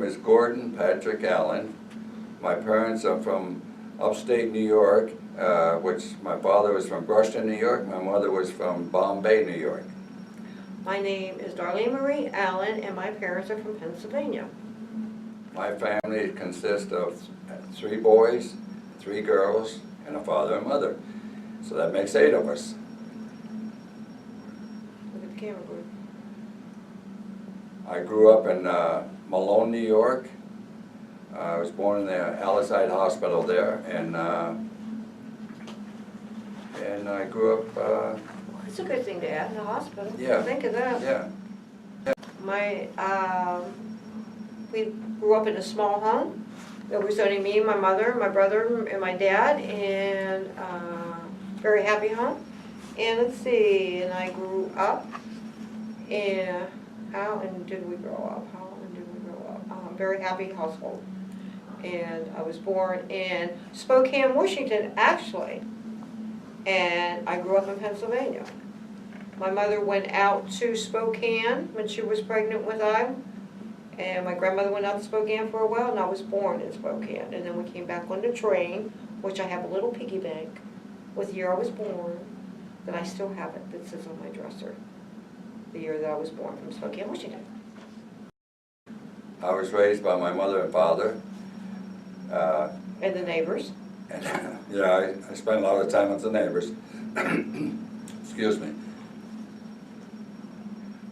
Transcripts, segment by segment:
is Gordon Patrick Allen. My parents are from upstate New York, which my father was from Brushton, New York. My mother was from Bombay, New York. My name is Darlene Marie Allen, and my parents are from Pennsylvania. My family consists of 3 boys, 3 girls, and a father and mother. So that makes 8 of us. Look at the camera, boy. I grew up in Malone, New York. I was born in the Aliside Hospital there, and I grew up. Well, it's a good thing to add in the hospital. Yeah. Think of that. Yeah. We grew up in a small home. There was only me, my mother, my brother, and my dad, and very happy home. And let's see, and I grew up, and how did we grow up? Very happy household. And I was born in Spokane, Washington, actually. And I grew up in Pennsylvania. My mother went out to Spokane when she was pregnant with I. And my grandmother went out to Spokane for a while, and I was born in Spokane. And then we came back on the train, which I have a little piggy bank with the year I was born, that I still have it, that sits on my dresser. The year that I was born from Spokane, Washington. I was raised by my mother and father. And the neighbors. And, yeah, I spent a lot of time with the neighbors. Excuse me.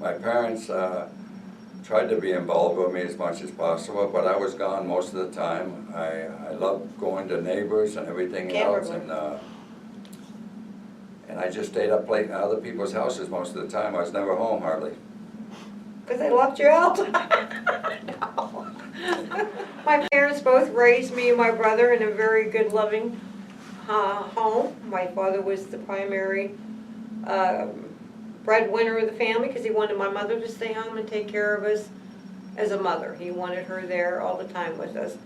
My parents tried to be involved with me as much as possible, but I was gone most of the time. I loved going to neighbors and everything else, and I just stayed up late in other people's houses most of the time. I was never home hardly. Because they left you out? No. My parents both raised me and my brother in a very good, loving home. My father was the primary breadwinner of the family because he wanted my mother to stay home and take care of us as a mother. He wanted her there all the time with us.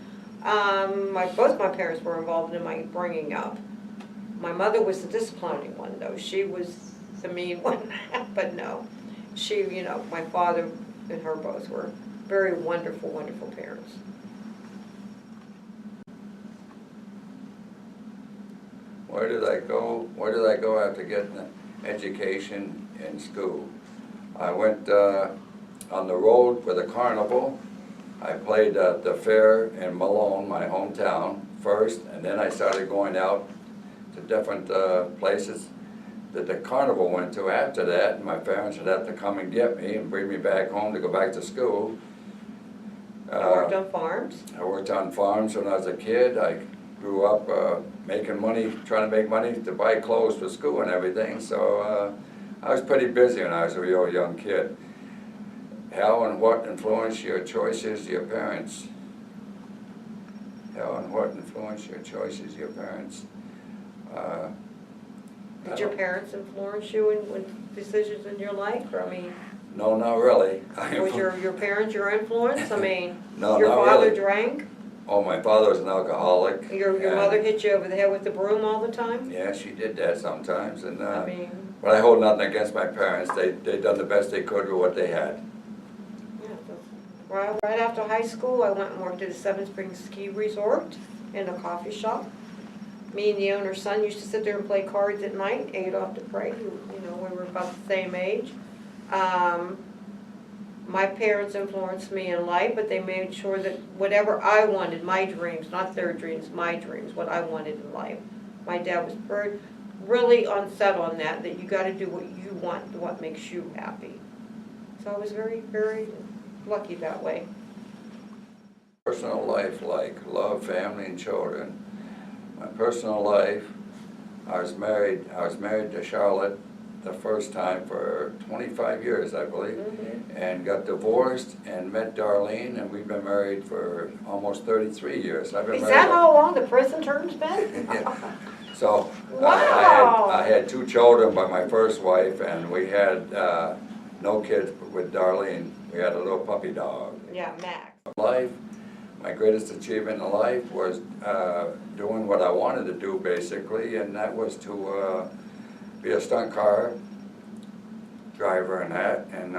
Both my parents were involved in my bringing up. My mother was the disciplining one, though. She was the mean one, but no. She, my father and her both were very wonderful, wonderful parents. Where did I go? Where did I go after getting an education in school? I went on the road with a carnival. I played at the fair in Malone, my hometown, first, and then I started going out to different places that the carnival went to after that, and my parents would have to come and get me and bring me back home to go back to school. I worked on farms. I worked on farms when I was a kid. I grew up making money, trying to make money to buy clothes for school and everything, so I was pretty busy when I was a real young kid. How and what influenced your choices, your parents? How and what influenced your choices, your parents? Did your parents influence you in decisions in your life? Or, no, not really. Was your parents your influence? No, your not father really. drank? Oh, my father was an alcoholic. Your mother hit you over the head with the broom all the time? Yeah, she did that sometimes, and but I hold nothing against my parents. They done the best they could with what they had. Yeah, right after high school, I went and worked at the Seven Springs Ski Resort in a coffee shop. Me and the owner's son used to sit there and play cards at night. Adolph Dupre, we were about the same age. My parents influenced me in life, but they made sure that whatever I wanted, my dreams, not their dreams, my dreams, what I wanted in life. My dad was really set on that you got to do what you want, what makes you happy. So I was very, very lucky that way. Personal life, like love, family, and children. My personal life, I was married to Charlotte the first time for 25 years, I believe, and got divorced and met Darlene, and we've been married for almost 33 years. Is that how long the prison term's been? Yeah. So wow. I had 2 children by my first wife, and we had no kids with Darlene. We had a little puppy dog. Yeah, Max. Life, my greatest achievement in life was doing what I wanted to do, basically, and that was to be a stunt car driver and that, and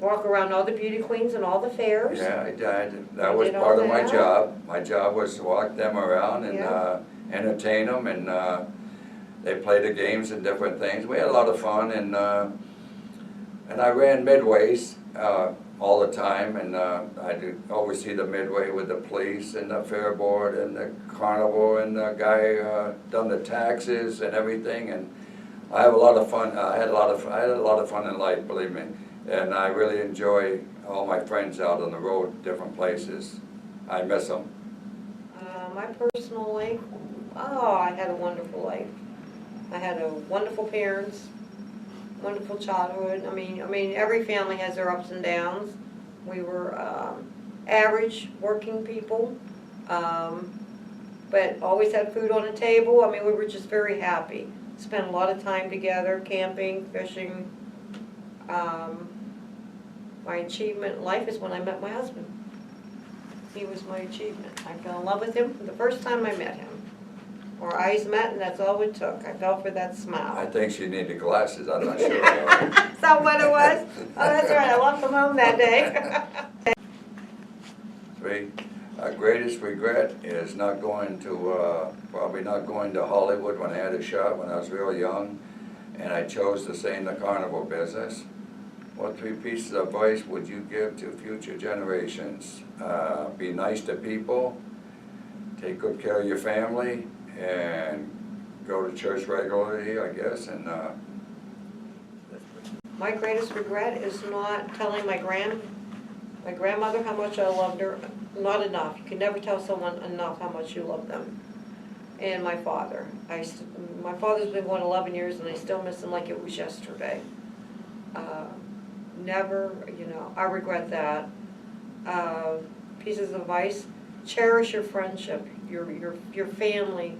walk around all the beauty queens and all the fairs. Yeah, I did. That You was did all part of my that? job. My job was to walk them around and Yeah. entertain them, and they played the games and different things. We had a lot of fun, and I ran midways all the time, and I do oversee the midway with the police and the fair board and the carnival, and the guy done the taxes and everything, and I have a lot of fun. I had a lot of fun in life, believe me, and I really enjoy all my friends out on the road, different places. I miss them. My personal life, oh, I had a wonderful life. I had a wonderful parents, wonderful childhood. I mean, every family has their ups and downs. We were average working people, but always had food on the table. I mean, we were just very happy. Spent a lot of time together, camping, fishing. My achievement in life is when I met my husband. He was my achievement. I fell in love with him the first time I met him. Our eyes met, and that's all it took. I fell for that I smile. think she needed glasses. I'm not sure. Is that what it was? Oh, that's right. I left him home that day. 3, greatest regret is not going to, probably not going to Hollywood when I had a shot when I was real young, and I chose to stay in the carnival business. What 3 pieces of advice would you give to future generations? Be nice to people, take good care of your family, and go to church regularly, I guess, and My greatest regret is not telling my grandmother how much I loved her. Not enough. You can never tell someone enough how much you love them. And my father. My father's been going 11 years, and I still miss him like it was yesterday. Never, I regret that. Pieces of advice: cherish your friendship, your family,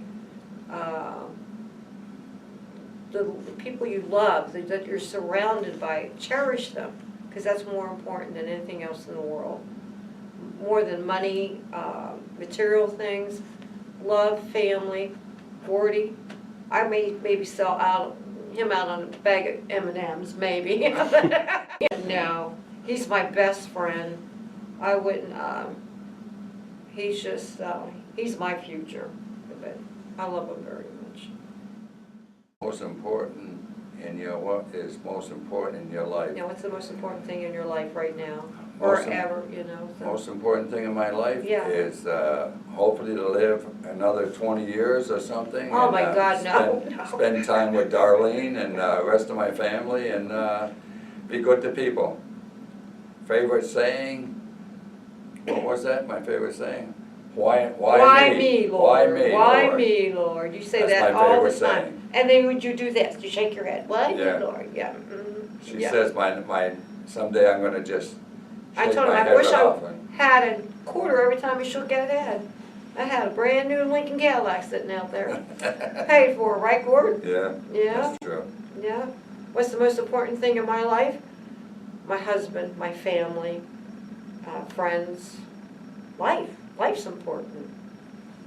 the people you love, that you're surrounded by. Cherish them, because that's more important than anything else in the world. More than money, material things. Love, family. Gordy, I may maybe sell him out on a bag of M&Ms, maybe. No, he's my best friend. I wouldn't, he's just, he's my future. But I love him very much. most important what is most important in your life? What's the most important thing in your life right now? Or Most im- ever, so. Most important thing in my life Yeah. is hopefully to live another 20 years or something. Oh and, my God, no. Spend time with Darlene and the rest of my family, and be good to people. Favorite saying? What was that? My favorite saying? Why me? Lord? Why me, Why Lord? me, Lord? You say That's that my all the favorite time. saying. And then would you do this? You shake your head. Why me, Yeah. Lord? Yeah. Mm-hmm. She Yeah. says someday I'm gonna just I shake told him my I head wish right I off and- had a quarter every time he shook that head. I had a brand new Lincoln Cadillac sitting out there. Paid for, right, Gord? Yeah, Yeah, that's true. yeah. What's the most important thing in my life? My husband, my family, friends, life. Life's important.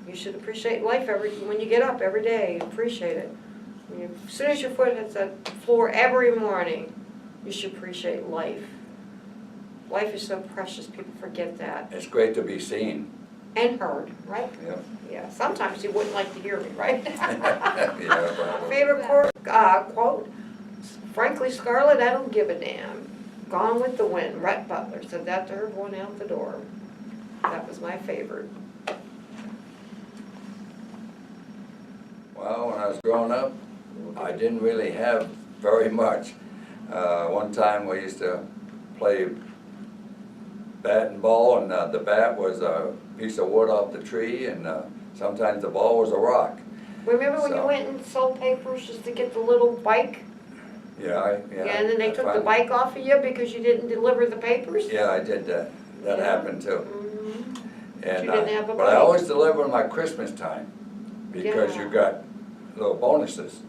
You should appreciate life when you get up every day. Appreciate it. As soon as your foot hits that floor every morning, you should appreciate life. Life is so precious, people forget that. It's great to be seen. And heard, right? Yeah. Yeah, sometimes you wouldn't like to hear me, right? Yeah, probably. Favorite quote? Frankly, Scarlett, I don't give a damn. Gone with the Wind. Rhett Butler said that to her going out the door. That was my favorite. Well, when I was growing up, I didn't really have very much. One time we used to play bat and ball, and the bat was a piece of wood off the tree, and sometimes the ball was a rock. Remember when you So- went and sold papers just to get the little bike? Yeah, Yeah, and then they I took the finally- bike off of you because you didn't deliver the papers? Yeah, I did that. That Yeah. happened too. Mhm. And, you didn't have a but I bike. always deliver my Christmas time, because Yeah. you got little bonuses.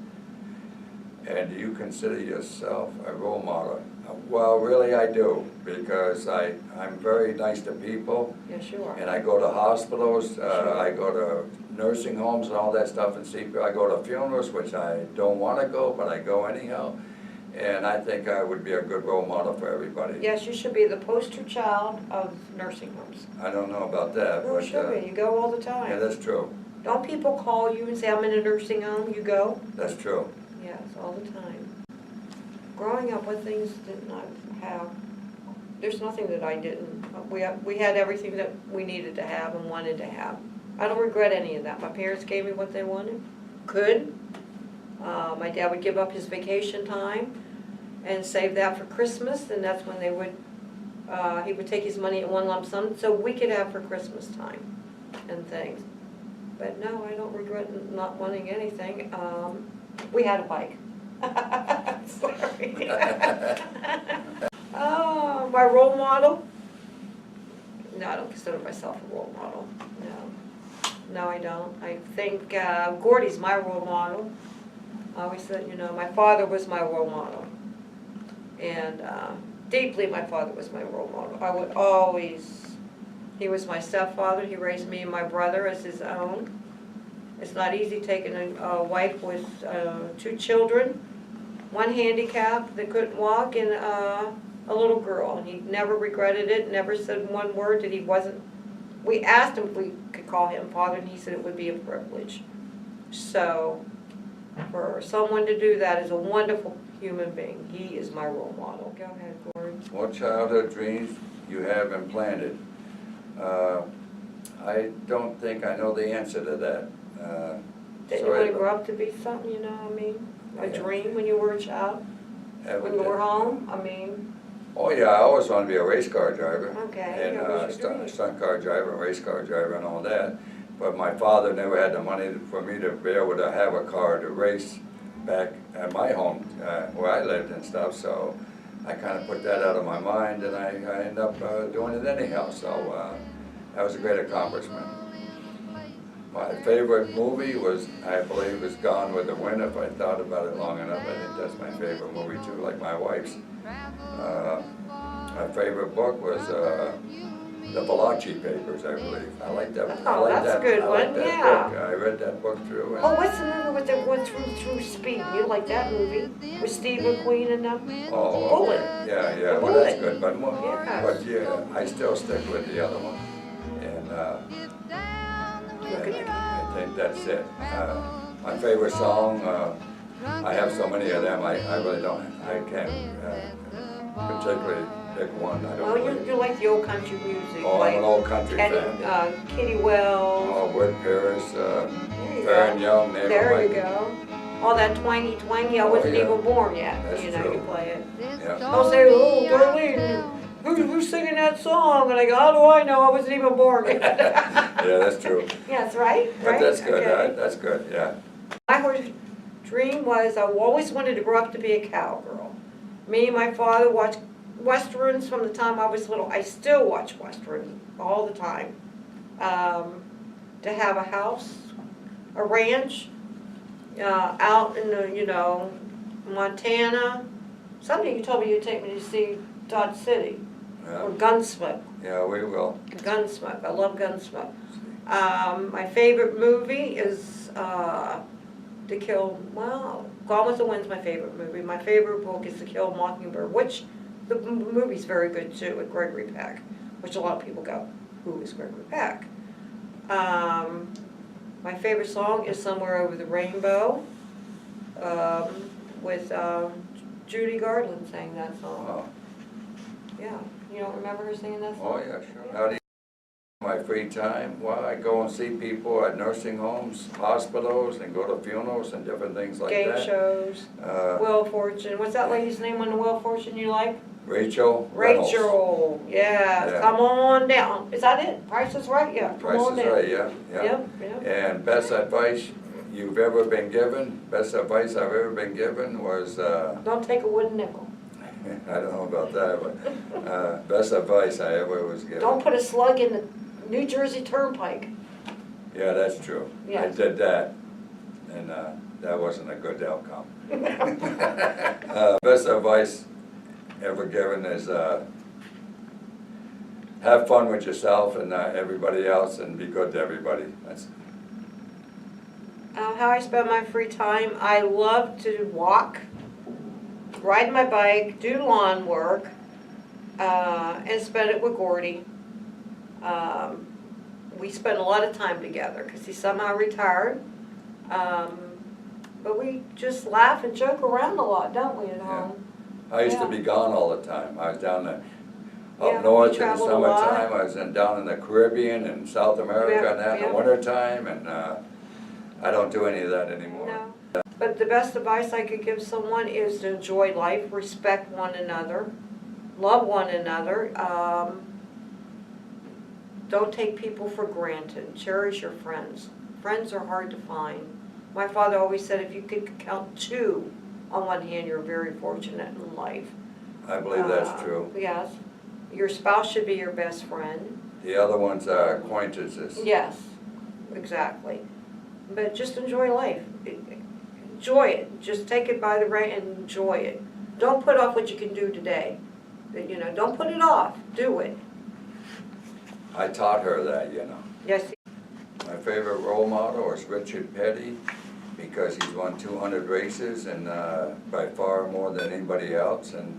And do you consider yourself a role model? Well, really I do, because I'm very nice to people, Yes, you are. and I go to hospitals, I go to nursing homes and all that stuff and see, I go to funerals, which I don't want to go, but I go anyhow. and I think I would be a good role model for everybody. Yes, you should be the poster child of nursing homes. I don't know about that, You but, should be, you go all the yeah, time. that's true, Don't people call you and say, I'm in a nursing home, you go? that's true. Yes, all the time. Growing up, what things didn't I have? There's nothing that I didn't. We had everything that we needed to have and wanted to have. I don't regret any of that. My parents gave me what they wanted, could. My dad would give up his vacation time and save that for Christmas, and that's when he would take his money in one lump sum so we could have for Christmas time and things. But no, I don't regret not wanting anything. We had a bike. Sorry. Oh, my role model? No, I don't consider myself a role model. No, I don't. I think Gordy's my role model. I always said, my father was my role model. And deeply, my father was my role model. I would always, he was my stepfather. He raised me and my brother as his own. It's not easy taking a wife with 2 children, 1 handicap that couldn't walk, and a little girl. And he never regretted it, never said one word that he wasn't. We asked him if we could call him father, and he said it would be a privilege. So for someone to do that is a wonderful human being. He is my role model. Go ahead, Gordon. What childhood dreams you have implanted? I don't think I know the answer to that. Didn't you want to grow up to be something, a Yeah. dream when you were a child? When you were home? Oh yeah, I always wanted to be a race car driver. Okay, And what was your dream? stunt car driver, race car driver and all that. But my father never had the money for me to be able to have a car to race back at my home where I lived and stuff. So I kind of put that out of my mind, and I ended up doing it anyhow. So that was a great accomplishment. My favorite movie was, I believe, was Gone with the Wind. If I thought about it long enough, I think that's my favorite movie too, like my wife's. My favorite book was the Valachi Papers, I believe. I like that. Oh, that's a good one, yeah. Book. I read that book through. And, Oh, what's the movie with that went through speed? You like that movie? With Steve McQueen and them? oh, Bullet. Yeah, yeah, The well, that's Bullet. good. But, Yes. but yeah, I still stick with the other one. And Look at I think that's it. My favorite song, I have so many of them, I really don't, I can't particularly pick one. I don't Well, really. you like the old country music, Oh, I'm like an old country fan. Kitty Wells. Oh, Wood Paris, There you Fair go. and Young, name There of you my- go. All that twangy twangy, I wasn't yeah. even born yet. That's You true. play it. Yeah. They'll say, oh, Darlene, who's singing that song? And I go, how do I know? I wasn't even born yet. Yeah, that's true. Yes, right? But that's good, Okay. that's good, yeah. My horse dream was I always wanted to grow up to be a cowgirl. Me and my father watched Westerns from the time I was little. I still watch Westerns all the time. To have a house, a ranch, out in the, Montana. Someday you told me you'd take me to see Dodge City or Yeah, Gunsmoke. yeah, we will. Gunsmoke. I love Gunsmoke. My favorite movie is To Kill, Gone with the Wind's my favorite movie. My favorite book is To Kill a Mockingbird, which the movie's very good too, with Gregory Peck, which a lot of people go, who is Gregory Peck? My favorite song is Somewhere Over the Rainbow, with Judy Garland sang that song. Oh, Yeah, you don't remember her singing that song? oh, yeah, sure. How do you, my free time? Well, I go and see people at nursing homes, hospitals, and go to funerals and different things like Game that. shows, Uh, Wheel of Fortune. What's that lady's name on the Wheel of Fortune you like? Rachel Reynolds. Rachel. Yes. Yeah. Come on down. Is that it? Price is Right? Yeah. Come Price on is down. Right, yeah, yeah. Yep. And best advice you've ever been given, best advice I've ever been given was, Don't take a wooden nickel. I don't know about that, but best advice I ever was given. Don't put a slug in the New Jersey Turnpike. Yeah, that's true. I Yes. did that, and that wasn't a good outcome. Best advice ever given is have fun with yourself and everybody else, and be good to everybody. That's How I spend my free time, I love to walk. ride my bike, do lawn work, and spend it with Gordy. We spent a lot of time together because he somehow retired. But we just laugh and joke around a lot, don't we, at home? I used to Yeah. be gone all the time. I was down there Yeah, up north we in the traveled a lot. summertime. I was down in the Caribbean and South America Yeah, and that in yeah. the wintertime, and I don't do any of that anymore. No. But the best advice I could give someone is to enjoy life, respect one another, love one another. Don't take people for granted. Cherish your friends. Friends are hard to find. My father always said if you could count 2 on one hand, you're very fortunate in life. I believe that's true. Yes. Your spouse should be your best friend. The other ones are acquaintances. Yes, exactly. But just enjoy life. Enjoy it. Just take it by the rein and enjoy it. Don't put off what you can do today. You know, don't put it off. Do it. I taught her that, you know. Yes. My favorite role model is Richard Petty, because he's won 200 races and by far more than anybody else, and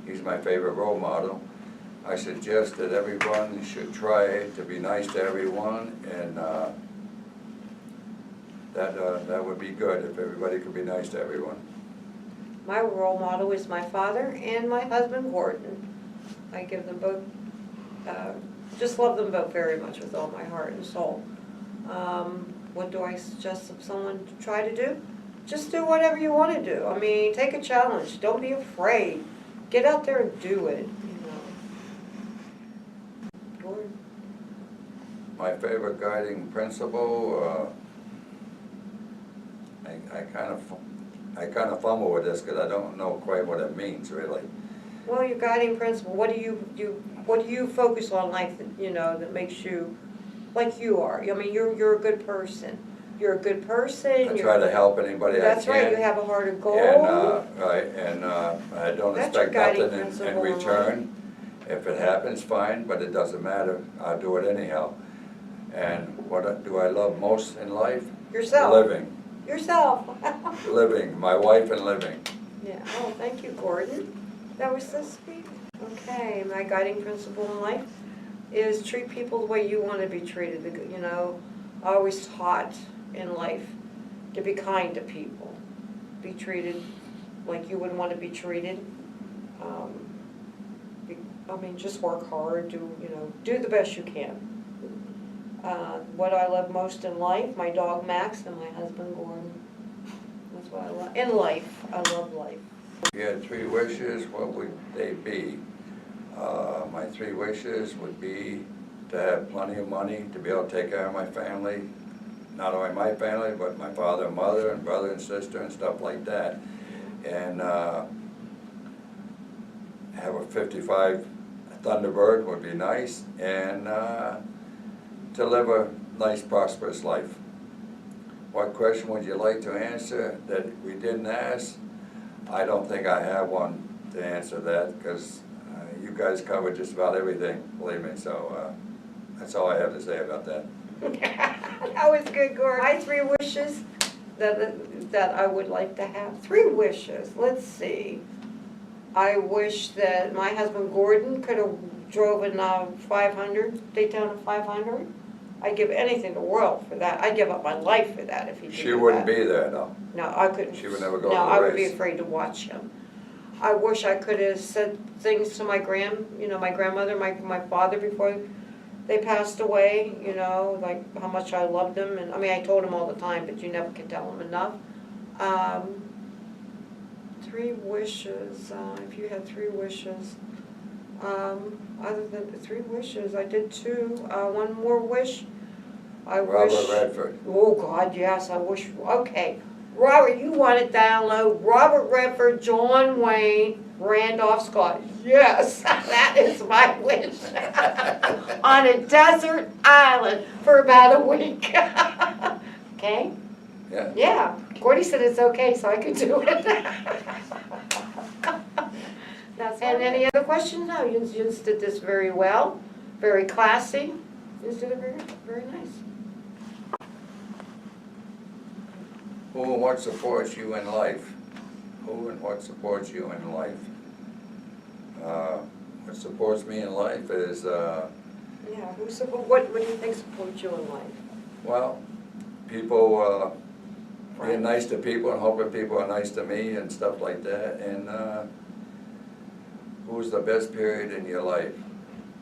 he's my favorite role model. I suggest that everyone should try to be nice to everyone, and that would be good if everybody could be nice to everyone. My role model is my father and my husband, Gordon. I give them both, just love them both very much with all my heart and soul. What do I suggest of someone to try to do? Just do whatever you want to do. I mean, take a challenge. Don't be afraid. Get out there and do it, you know. Gordon? My favorite guiding principle, I kind of fumble with this because I don't know quite what it means really. Well, your guiding principle, what do you focus on in life that, you know, that makes you like you are? I mean, you're a good person. You're a good person. I try to help anybody I can. That's right, you have a heart of gold. And I don't That's your expect guiding nothing in principle in return. If it happens, fine, but it doesn't matter. I'll do it anyhow. And what do I love most in life? Yourself. Living. Yourself. Living. My wife and living. Yeah, oh, thank you, Gordon. That was so sweet. Okay, my guiding principle in life is treat people the way you want to be treated. You know, I always taught in life to be kind to people. Be treated like you would want to be treated. I mean, just work hard, do the best you can. What I love most in life, my dog Max and my husband Gordon. That's what I love. In life, I love life. If you had 3 wishes, what would they be? My 3 wishes would be to have plenty of money to be able to take care of my family. Not only my family, but my father and mother and brother and sister and stuff like that. And have a 55 Thunderbird would be nice. And to live a nice, prosperous life. What question would you like to answer that we didn't ask? I don't think I have one to answer that, because you guys covered just about everything, believe me, so that's all I have to say about that. That was good, Gordon. My 3 wishes that I would like to have. 3 wishes, let's see. I wish that my husband Gordon could have driven a 500, Daytona 500. I'd give anything in the world for that. I'd give up my life for that if he did that. She wouldn't be there, though. No, I couldn't. She would never go to No, the I would be race. afraid to watch him. I wish I could have said things to my grandmother, my father before they passed away, like how much I loved them. And I mean, I told him all the time, but you never can tell him enough. 3 wishes, if you had 3 wishes. Other than 3 wishes, I did 2. One more wish. Robert Redford. Oh, God, yes, I wish. Okay. Robert, you want to download Robert Redford, John Wayne, Randolph Scott. Yes, that is my wish. On a desert island for about a week. Okay? Yeah. Yeah. Gordy said it's okay, so I could do it. And any other questions? No, you just did this very well, very classy. You just did it very, very nice. Who and what supports you in life? who and what supports you in life? What supports me in life is, Yeah, what do you think supports you in life? well, people, being Friends. nice to people and hoping people are nice to me and stuff like that. And who's the best period in your life?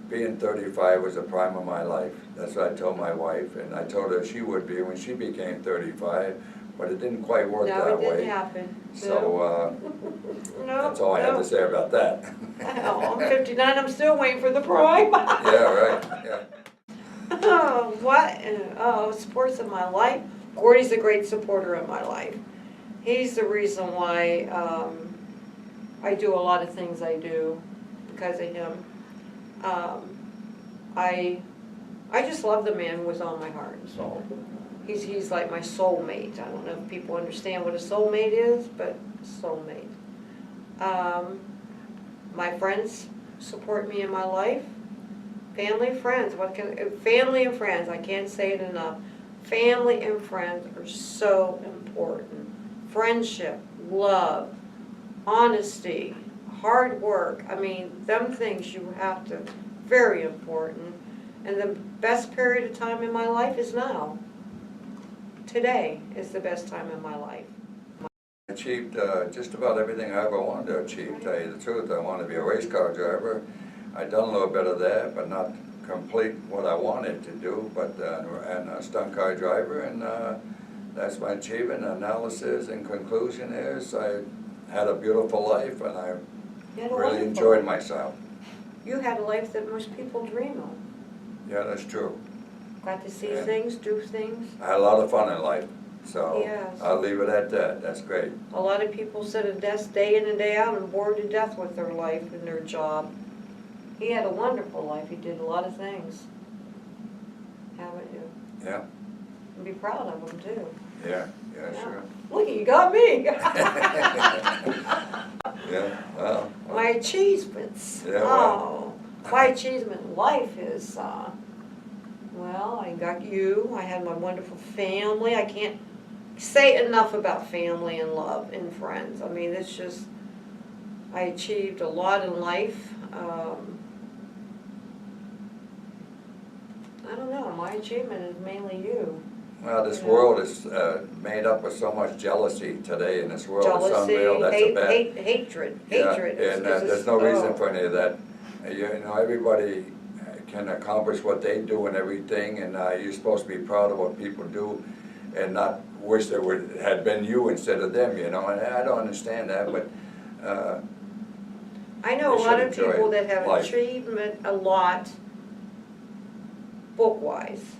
Being 35 was the prime of my life. That's what I told my wife, and I told her she would be when she became 35, but it didn't quite work No, that it way. didn't happen. So No, that's all I have to say about that. Oh, I'm 59, I'm still waiting for the prime. Yeah, right, yeah. Oh, what? Oh, supports in my life. Gordy's a great supporter in my life. He's the reason why I do a lot of things I do because of him. I just love the man with all my heart and soul. He's like my soulmate. I don't know if people understand what a soulmate is, but soulmate. My friends support me in my life. Family, friends, family and friends, I can't say it enough. Family and friends are so important. Friendship, love, honesty, hard work, I mean, them things you have to, very important. And the best period of time in my life is now. Today is the best time in my life. I achieved just about everything I ever wanted to achieve, to tell you the truth. I wanted to be a race car driver. I done a little bit of that, but not complete what I wanted to do, but and a stunt car driver, and that's my achievement. Analysis and conclusion is I had a beautiful life, and I You had a really wonderful enjoyed life. myself. You had a life that most people dream of. Yeah, that's true. Got to see Yeah. things, do things. I had a lot of fun in life, so Yes. I'll leave it at that. That's great. A lot of people sit at a desk day in and day out and bored to death with their life and their job. He had a wonderful life. He did a lot of things. Haven't you? Yeah, And be proud of him too. yeah, Yeah. sure. Look, you got me. Yeah, well. My achievements. Yeah, well. Oh, my achievement in life is, well, I got you. I had my wonderful family. I can't say enough about family and love and friends. I mean, it's just, I achieved a lot in life. I don't know, my achievement is mainly you. Well, this Yeah. world is made up of so much jealousy today in this world. It's Jealousy, unreal. That's a bad. hatred. Yeah, Hatred is and a- there's no reason oh. for any of that. You know, everybody can accomplish what they do and everything, and you're supposed to be proud of what people do and not wish it had been you instead of them, you know, and I don't understand that, but I know a We lot should of people enjoy that have life. achievement a lot, book-wise,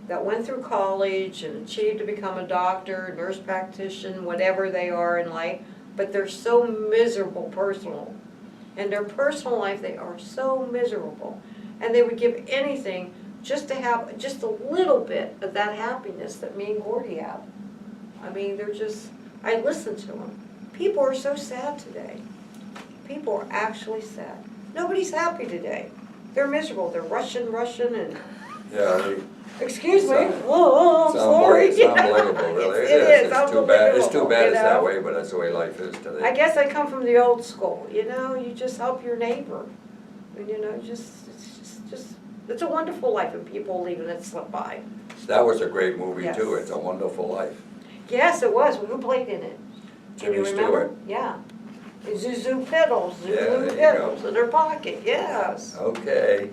that went through college and achieved to become a doctor, nurse practitioner, whatever they are in life, but they're so miserable personal. In their personal life, they are so miserable. And they would give anything just to have just a little bit of that happiness that me and Gordy have. I mean, they're just, I listen to them. People are so sad today. People are actually sad. Nobody's happy today. They're miserable. They're rushing, and, yeah, excuse me, It's oh, I'm sorry. It's unbelievable, really. It is It's too bad. It's too unbelievable, bad you it's that know? way, but that's the way life is today. I guess I come from the old school, you know, you just help your neighbor. And, you know, it's a wonderful life and people leaving it slip by. That was a great movie Yes. too. It's a Wonderful Life. Yes, it was. Who played in it? Can you Jimmy remember? Stewart. Yeah. Zuzu Piddles, Yeah, there Zuzu you Piddles go. in her pocket, yes. Okay,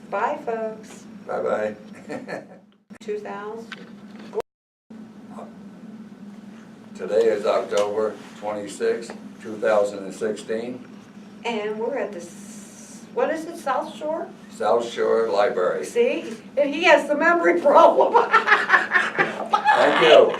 Bye, folks. bye-bye. 2000. Today is October 26, 2016, And we're at the, what is it, South Shore? South Shore Library. See? And he has the memory problem. Thank you.